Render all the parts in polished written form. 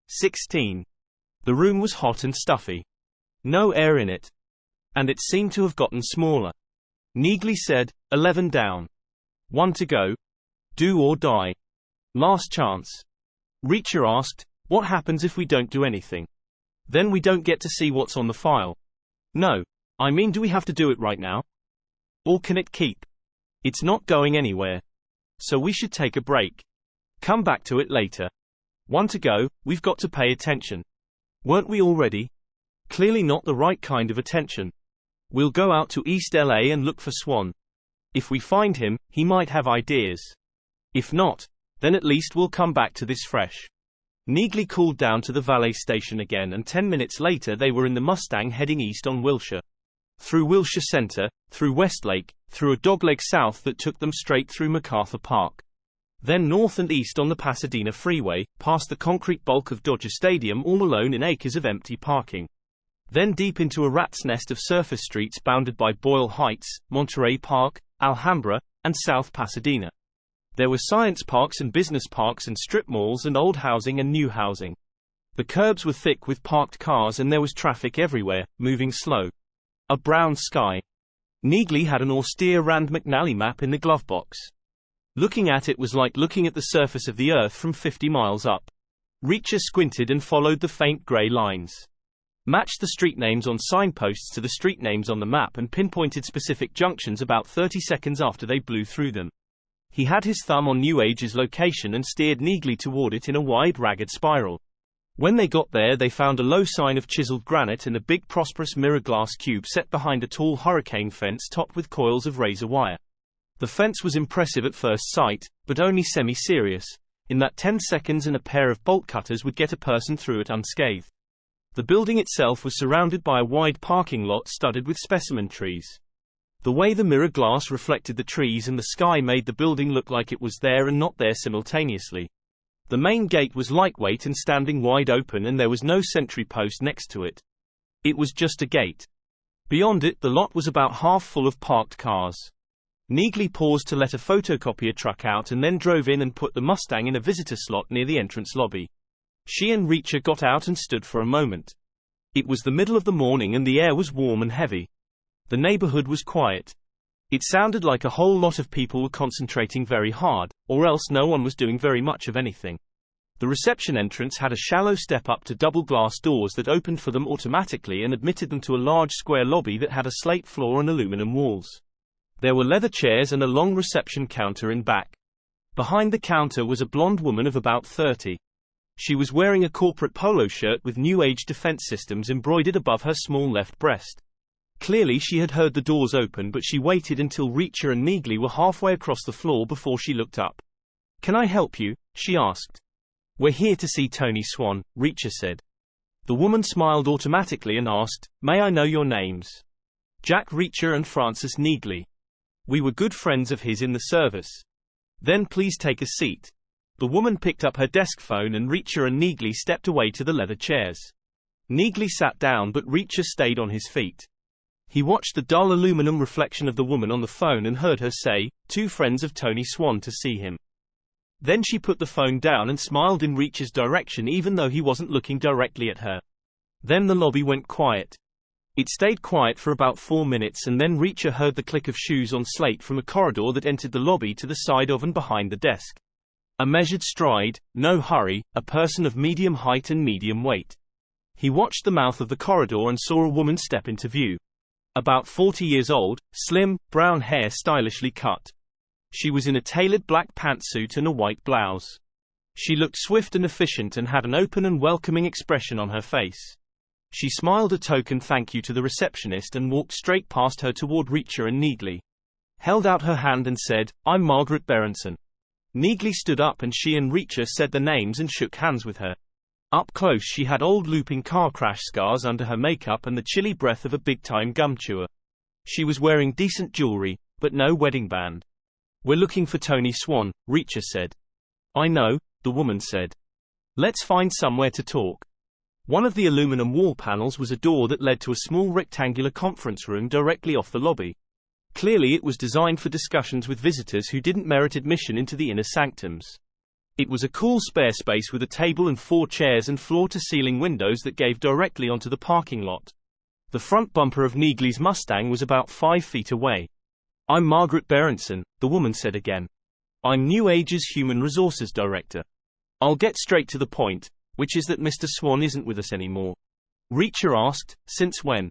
16. The room was hot and stuffy. No air in it. And it seemed to have gotten smaller. Neagley said, 11 down. 1 to go. Do or die. Last chance. Reacher asked, what happens if we don't do anything? Then we don't get to see what's on the file. No. I mean, do we have to do it right now? Or can it keep? It's not going anywhere. So we should take a break. Come back to it later. 1 to go, we've got to pay attention. Weren't we already? Clearly not the right kind of attention. We'll go out to East LA and look for Swan. If we find him, he might have ideas. If not, then at least we'll come back to this fresh. Neagley called down to the valet station again, and 10 minutes later they were in the Mustang heading east on Wilshire. Through Wilshire Center, through Westlake, through a dogleg south that took them straight through MacArthur Park. Then north and east on the Pasadena Freeway, past the concrete bulk of Dodger Stadium, all alone in acres of empty parking. Then deep into a rat's nest of surface streets bounded by Boyle Heights, Monterey Park, Alhambra, and South Pasadena. There were science parks and business parks and strip malls and old housing and new housing. The curbs were thick with parked cars and there was traffic everywhere, moving slow. A brown sky. Neagley had an austere Rand McNally map in the glove box. Looking at it was like looking at the surface of the earth from 50 miles up. Reacher squinted and followed the faint grey lines. Matched the street names on signposts to the street names on the map and pinpointed specific junctions about 30 seconds after they blew through them. He had his thumb on New Age's location and steered Neagley toward it in a wide, ragged spiral. When they got there, they found a low sign of chiseled granite and a big prosperous mirror glass cube set behind a tall hurricane fence topped with coils of razor wire. The fence was impressive at first sight, but only semi-serious, in that 10 seconds and a pair of bolt cutters would get a person through it unscathed. The building itself was surrounded by a wide parking lot studded with specimen trees. The way the mirror glass reflected the trees and the sky made the building look like it was there and not there simultaneously. The main gate was lightweight and standing wide open, and there was no sentry post next to it. It was just a gate. Beyond it, the lot was about half full of parked cars. Neagley paused to let a photocopier truck out and then drove in and put the Mustang in a visitor slot near the entrance lobby. She and Reacher got out and stood for a moment. It was the middle of the morning and the air was warm and heavy. The neighborhood was quiet. It sounded like a whole lot of people were concentrating very hard, or else no one was doing very much of anything. The reception entrance had a shallow step up to double glass doors that opened for them automatically and admitted them to a large square lobby that had a slate floor and aluminum walls. There were leather chairs and a long reception counter in back. Behind the counter was a blonde woman of about 30. She was wearing a corporate polo shirt with New Age defense systems embroidered above her small left breast. Clearly she had heard the doors open, but she waited until Reacher and Neagley were halfway across the floor before she looked up. "Can I help you?" she asked. "We're here to see Tony Swan," Reacher said. The woman smiled automatically and asked, "May I know your names?" "Jack Reacher and Francis Neagley. We were good friends of his in the service." "Then please take a seat." The woman picked up her desk phone and Reacher and Neagley stepped away to the leather chairs. Neagley sat down, but Reacher stayed on his feet. He watched the dull aluminum reflection of the woman on the phone and heard her say, "Two friends of Tony Swan to see him." Then she put the phone down and smiled in Reacher's direction even though he wasn't looking directly at her. Then the lobby went quiet. It stayed quiet for about 4 minutes, and then Reacher heard the click of shoes on slate from a corridor that entered the lobby to the side of and behind the desk. A measured stride, no hurry, a person of medium height and medium weight. He watched the mouth of the corridor and saw a woman step into view. About 40 years old, slim, brown hair stylishly cut. She was in a tailored black pantsuit and a white blouse. She looked swift and efficient and had an open and welcoming expression on her face. She smiled a token thank you to the receptionist and walked straight past her toward Reacher and Neagley. Held out her hand and said, "I'm Margaret Berenson." Neagley stood up and she and Reacher said their names and shook hands with her. Up close she had old looping car crash scars under her makeup and the chilly breath of a big-time gum chewer. She was wearing decent jewelry, but no wedding band. "We're looking for Tony Swan," Reacher said. "I know," the woman said. "Let's find somewhere to talk." One of the aluminum wall panels was a door that led to a small rectangular conference room directly off the lobby. Clearly it was designed for discussions with visitors who didn't merit admission into the inner sanctums. It was a cool spare space with a table and 4 chairs and floor-to-ceiling windows that gave directly onto the parking lot. The front bumper of Neagley's Mustang was about 5 feet away. "I'm Margaret Berenson," the woman said again. "I'm New Age's Human Resources Director. I'll get straight to the point, which is that Mr. Swan isn't with us anymore." Reacher asked, "Since when?"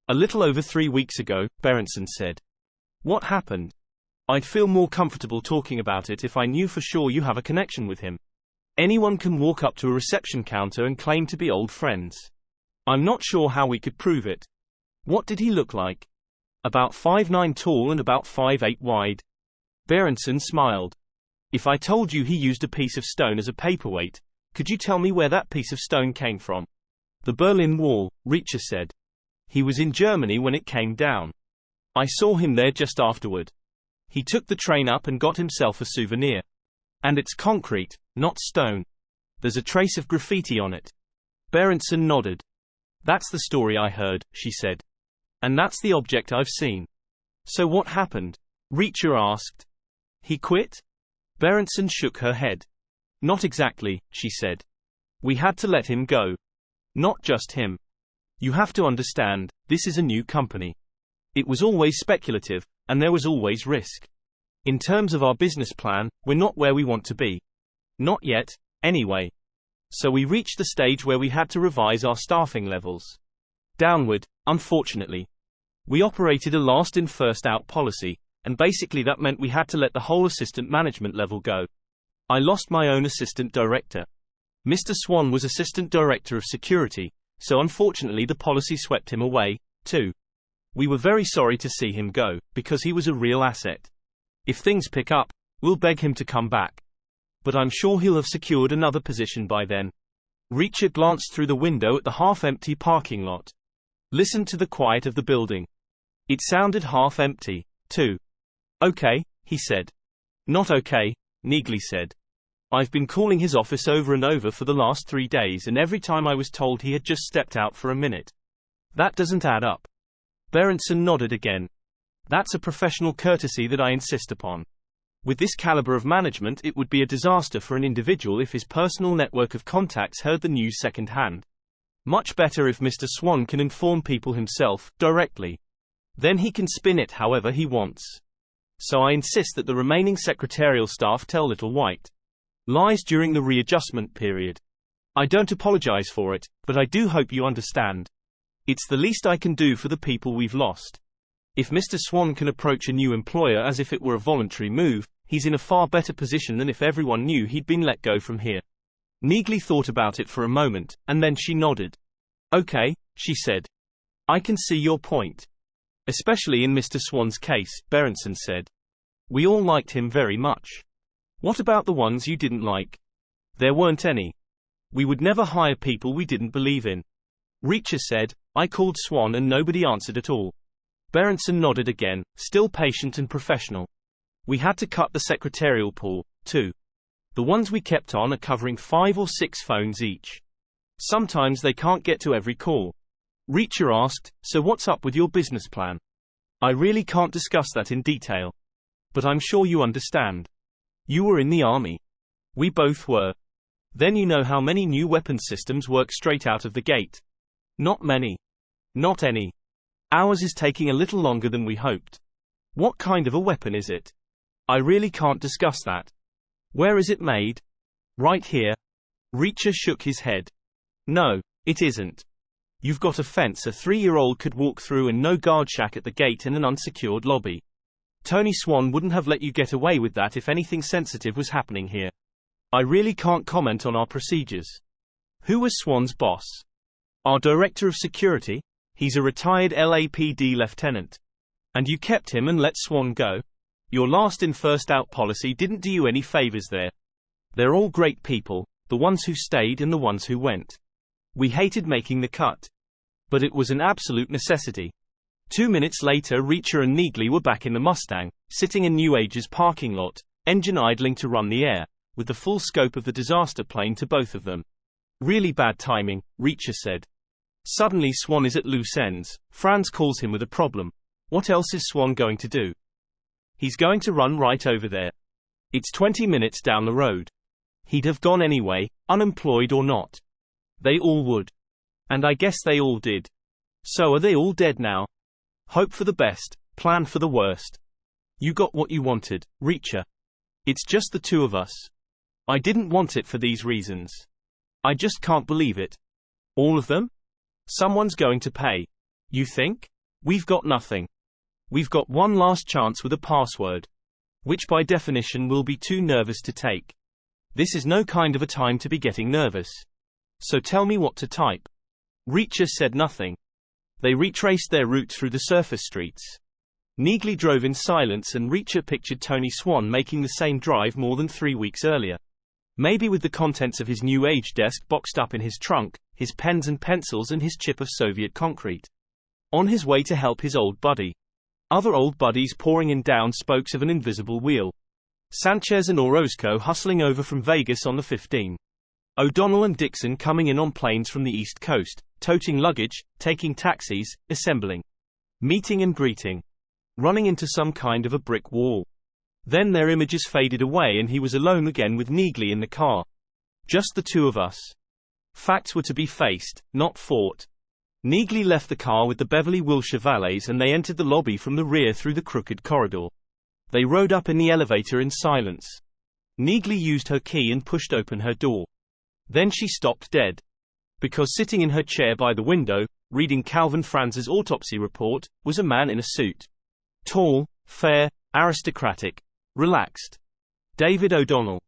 "A little over 3 weeks ago," Berenson said. "What happened?" "I'd feel more comfortable talking about it if I knew for sure you have a connection with him. Anyone can walk up to a reception counter and claim to be old friends. I'm not sure how we could prove it." "What did he look like?" "About 5'9" tall and about 5'8" wide." Berenson smiled. "If I told you he used a piece of stone as a paperweight, could you tell me where that piece of stone came from?" "The Berlin Wall," Reacher said. "He was in Germany when it came down. I saw him there just afterward. He took the train up and got himself a souvenir. And it's concrete, not stone. There's a trace of graffiti on it." Berenson nodded. "That's the story I heard," she said. "And that's the object I've seen." "So what happened?" Reacher asked. "He quit?" Berenson shook her head. "Not exactly," she said. "We had to let him go. Not just him. You have to understand, this is a new company. It was always speculative, and there was always risk. In terms of our business plan, we're not where we want to be. Not yet, anyway. So we reached the stage where we had to revise our staffing levels. Downward, unfortunately. We operated a last-in first-out policy, and basically that meant we had to let the whole assistant management level go. I lost my own assistant director. Mr. Swan was assistant director of security, so unfortunately the policy swept him away, too. We were very sorry to see him go, because he was a real asset. If things pick up, we'll beg him to come back. But I'm sure he'll have secured another position by then." Reacher glanced through the window at the half-empty parking lot. Listened to the quiet of the building. It sounded half-empty, too. "Okay," he said. "Not okay," Neagley said. "I've been calling his office over and over for the last 3 days, and every time I was told he had just stepped out for a minute. That doesn't add up." Berenson nodded again. "That's a professional courtesy that I insist upon. With this caliber of management, it would be a disaster for an individual if his personal network of contacts heard the news secondhand. Much better if Mr. Swan can inform people himself, directly. Then he can spin it however he wants. So I insist that the remaining secretarial staff tell Little White lies during the readjustment period. I don't apologize for it, but I do hope you understand. It's the least I can do for the people we've lost. If Mr. Swan can approach a new employer as if it were a voluntary move, he's in a far better position than if everyone knew he'd been let go from here." Neagley thought about it for a moment, and then she nodded. "Okay," she said. "I can see your point. Especially in Mr. Swan's case," Berenson said. "We all liked him very much. What about the ones you didn't like?" "There weren't any. We would never hire people we didn't believe in." Reacher said, "I called Swan and nobody answered at all." Berenson nodded again, still patient and professional. "We had to cut the secretarial pool, too. The ones we kept on are covering 5 or 6 phones each. Sometimes they can't get to every call." Reacher asked, "So what's up with your business plan?" "I really can't discuss that in detail. But I'm sure you understand. You were in the army. We both were. Then you know how many new weapon systems work straight out of the gate. Not many. Not any. Ours is taking a little longer than we hoped." "What kind of a weapon is it?" "I really can't discuss that." "Where is it made?" "Right here." Reacher shook his head. "No, it isn't. You've got a fence a 3-year-old could walk through and no guard shack at the gate and an unsecured lobby. Tony Swan wouldn't have let you get away with that if anything sensitive was happening here. I really can't comment on our procedures." "Who was Swan's boss?" "Our director of security. He's a retired LAPD lieutenant." "And you kept him and let Swan go? Your last-in first-out policy didn't do you any favors there. They're all great people, the ones who stayed and the ones who went. We hated making the cut. But it was an absolute necessity." 2 minutes later, Reacher and Neagley were back in the Mustang, sitting in New Age's parking lot, engine idling to run the air, with the full scope of the disaster plain to both of them. "Really bad timing," Reacher said. "Suddenly Swan is at loose ends. Franz calls him with a problem. What else is Swan going to do? He's going to run right over there. It's 20 minutes down the road. He'd have gone anyway, unemployed or not. They all would. And I guess they all did. So are they all dead now? Hope for the best, plan for the worst. You got what you wanted, Reacher. It's just the two of us. I didn't want it for these reasons. I just can't believe it. All of them? Someone's going to pay. You think? We've got nothing. We've got one last chance with a password. Which by definition will be too nervous to take. This is no kind of a time to be getting nervous. So tell me what to type. Reacher said nothing. They retraced their route through the surface streets. Neagley drove in silence and Reacher pictured Tony Swan making the same drive more than 3 weeks earlier. Maybe with the contents of his new age desk boxed up in his trunk, his pens and pencils and his chip of Soviet concrete. On his way to help his old buddy. Other old buddies pouring in down spokes of an invisible wheel. Sanchez and Orozco hustling over from Vegas on the 15. O'Donnell and Dixon coming in on planes from the East Coast, toting luggage, taking taxis, assembling. Meeting and greeting. Running into some kind of a brick wall. Then their images faded away and he was alone again with Neagley in the car. Just the two of us. Facts were to be faced, not fought. Neagley left the car with the Beverly Wilshire valets and they entered the lobby from the rear through the crooked corridor. They rode up in the elevator in silence. Neagley used her key and pushed open her door. Then she stopped dead. Because sitting in her chair by the window, reading Calvin Franz's autopsy report, was a man in a suit. Tall, fair, aristocratic, relaxed. David O'Donnell.